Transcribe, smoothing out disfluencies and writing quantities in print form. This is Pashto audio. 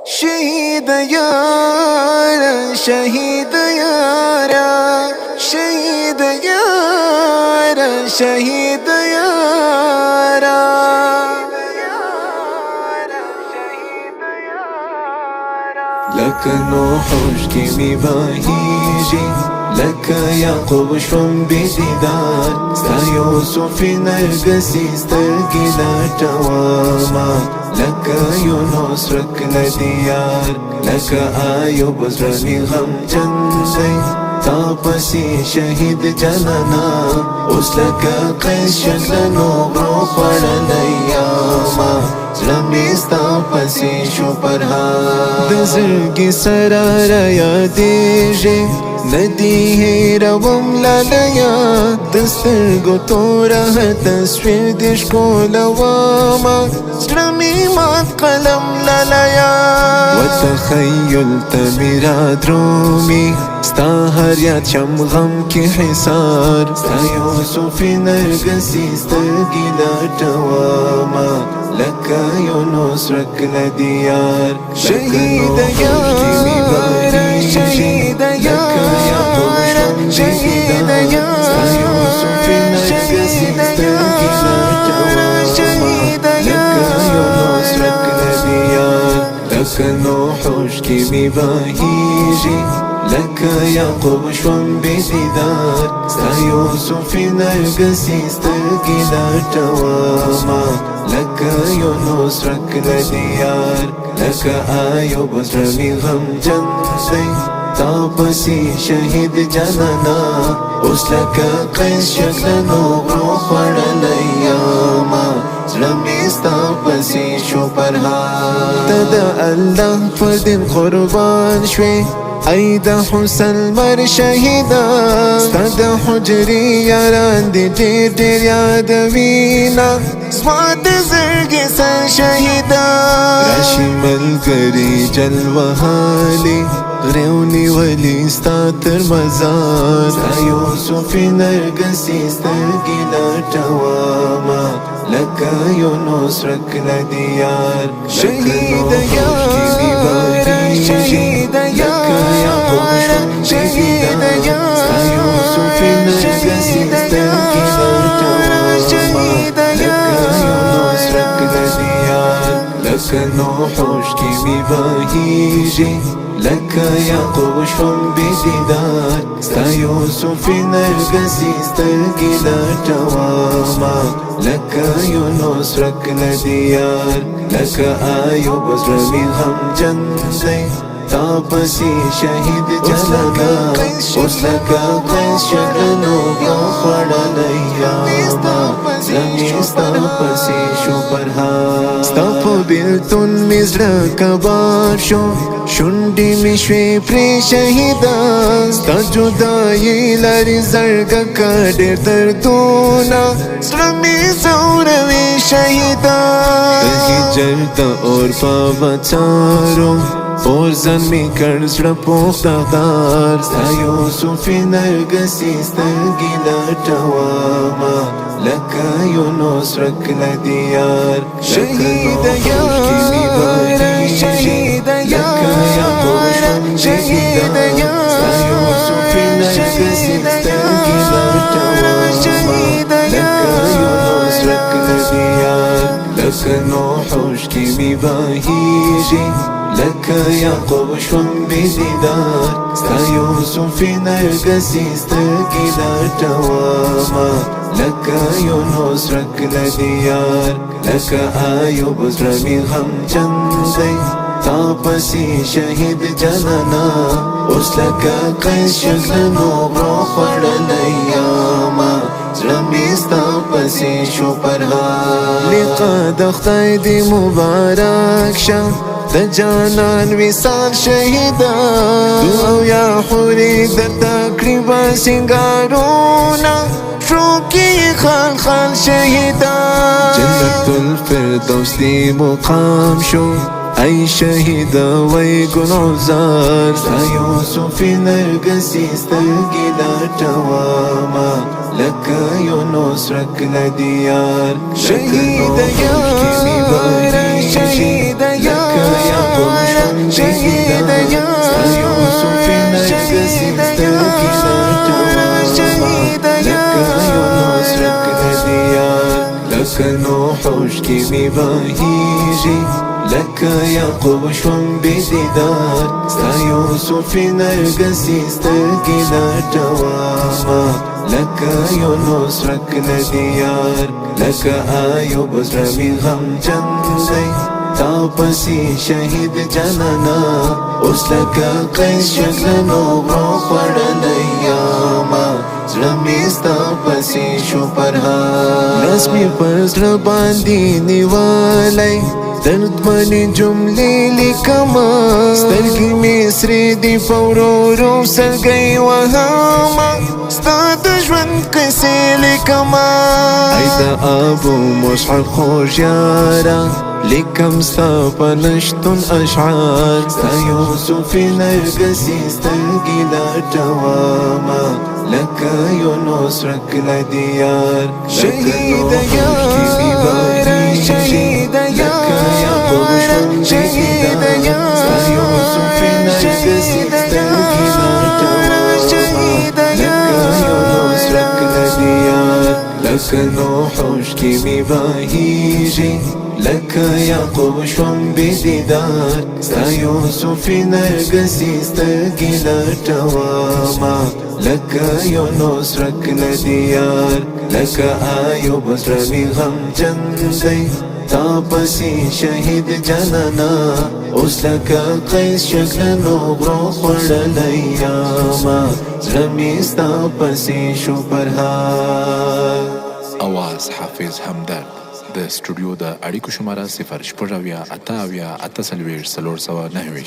شهید یارا شهید یارا شهید یارا شهید یارا لك نوح اشكي بهيجي لك يعقوب شم بديدار ستا يوسف نرقسي سترقي لا تواما لك يونس ركن ديار لك آيوب زرني غم جنزي تاپسی شهید جنانا اوس لکه قیس شکل نوبرو خوڑلی یاما زلمی ستا پسی شو پرها دزرگی سرارا یادیجی ندی هیروم لالیا دسترگو تورا تصویر دشکولواما زلمی مات قلم لالیا وتخیل تمیرا درومی ستا هر یاد شم غم کی حسار ستا یوسفی نرگسی سترگی لارتواما لکا یونس رکل دیار شهید یارا شهید یارا شهید یارا ستا یوسفی نرگسی سترگی لارتواما لکا یونس رکل دیار لکا نوح اشکی بهیجی لك يعقوب شوم بديدار ستا يوسف نرقسي سترقي لا تواما لك يونس ركن ديار لك آيوب زرمي غم جنزي تاپسی شهید جنانا اوس لکه قیس شکل نوبرو خوڑلی یاما زلمی ستا پسی شو پرها تدا الله پر دین قربان شوی ای د حسن مر شهیدا ستا د حجری یاران دی ډیر ډیر یادوینا زما د زړګي سر شهیدا راشي ملګري جلوهالي غریونی ولی ستا تر مزار ستا یوسف نرگسی سترگی لارتواما لکا یونس رکن دیار شهید یارا شهید یارا شهید یارا ستا یوسف نرگسی سترگی لارتواما لکا یونس رکن دیار لکا نوح اشکی بهیجی لك يعقوب شوم بديدار ستا يوسف نرقسي سترقي لا تواما لك يونس ركن ديار لك آيوب زرمي غم جنزي تاپسی شهید جنانا اوس لکه قیس شکل نوبرو خوڑلی یاما زلمی ستا پسی شو پرها ستا پا بیلتون می زړه کباب شو شونډې می شوې پرې شهیدا ستا جدایي لري زړګکه ډېر دردونه زړه مې ځوروي شهیدا د هجر د اور په بڅارو اور زن می کر زړه پوخ دغدار ستا یوسف نرګسي سترګې لټومه لکه یونس رکن دیار شهید یارا شهید یارا شهید یارا ستا یوسف نرګسي سترګې لټومه لکه یونس رکن دیار لکه نوح اشکی بهیجی لك يعقوب شوم بديدار ستا يوسف نرقسي سترقي لارتواما لك يونس ركن ديار لك آيوب زرمي غم جنزي تاپسی شهید جنانا اوس لکه قیس شکل نوبرو خوڑلی یاما زلمی ستا پسی شو پرها لقا د خدای دی مبارک شه د جانان وصال شهیدا دعا یا حوری در تقریبا سنگارونا شوکی خال خال شهیدا جنت الفردوس دی مقام شو ای شهیدا وی گلعزار ستا یوسف نرگسی سترگی لارتواما لکه یونس رکن دیار شهید یارا شهید یارا بيدار ستا يوسف نرگسي سترگي لټوما لکه یونس رک ندیار لکه نوح اوښکې مې بهیږي لکه یعقوب شوم بېدیدار ستا یوسف نرگسي سترګې لټوما لکه یونس رک ندیار لکه ایوب زړه مې غمجن دی تا پسې شهید جانانا اوس لکه قیس شکلنو غرو خوړلی یاما زړه مې ستا پسې شو پرهار لاس مې پر زړه باندې نیولی دردمنې جملې لیکمه سترګې مې سرې دي په ورو ورو سلګۍ وهمه ستا د ژوند قصې لیکمه ای د ابو مصعب خوږ یاره لیکم ستا په نشتون اشعار ستا یوسف نرگسي سترګې لټومه لکه یونس رک لدیار شهید یاره شهید یاره شهید یاره ستا یوسف نرگسي سترګې لټومه لکه یونس رک لدیار لکه نوح اوښکې مې بهیږي لکه یعقوب شوم بېدیدار ستا یوسف نرگسي سترګې لټومه لکه یونس رک ندیار لکه ایوب زړه مې غمجن دی تا پسې شهید جانانا اوس لکه قیس شکلنو غرو خوړلی یاما زړه مې ستا پسې شو پرهار اواز حافظ همدرد د سټوډیو د اړیکو شماره 0 6 8 8 4 4 9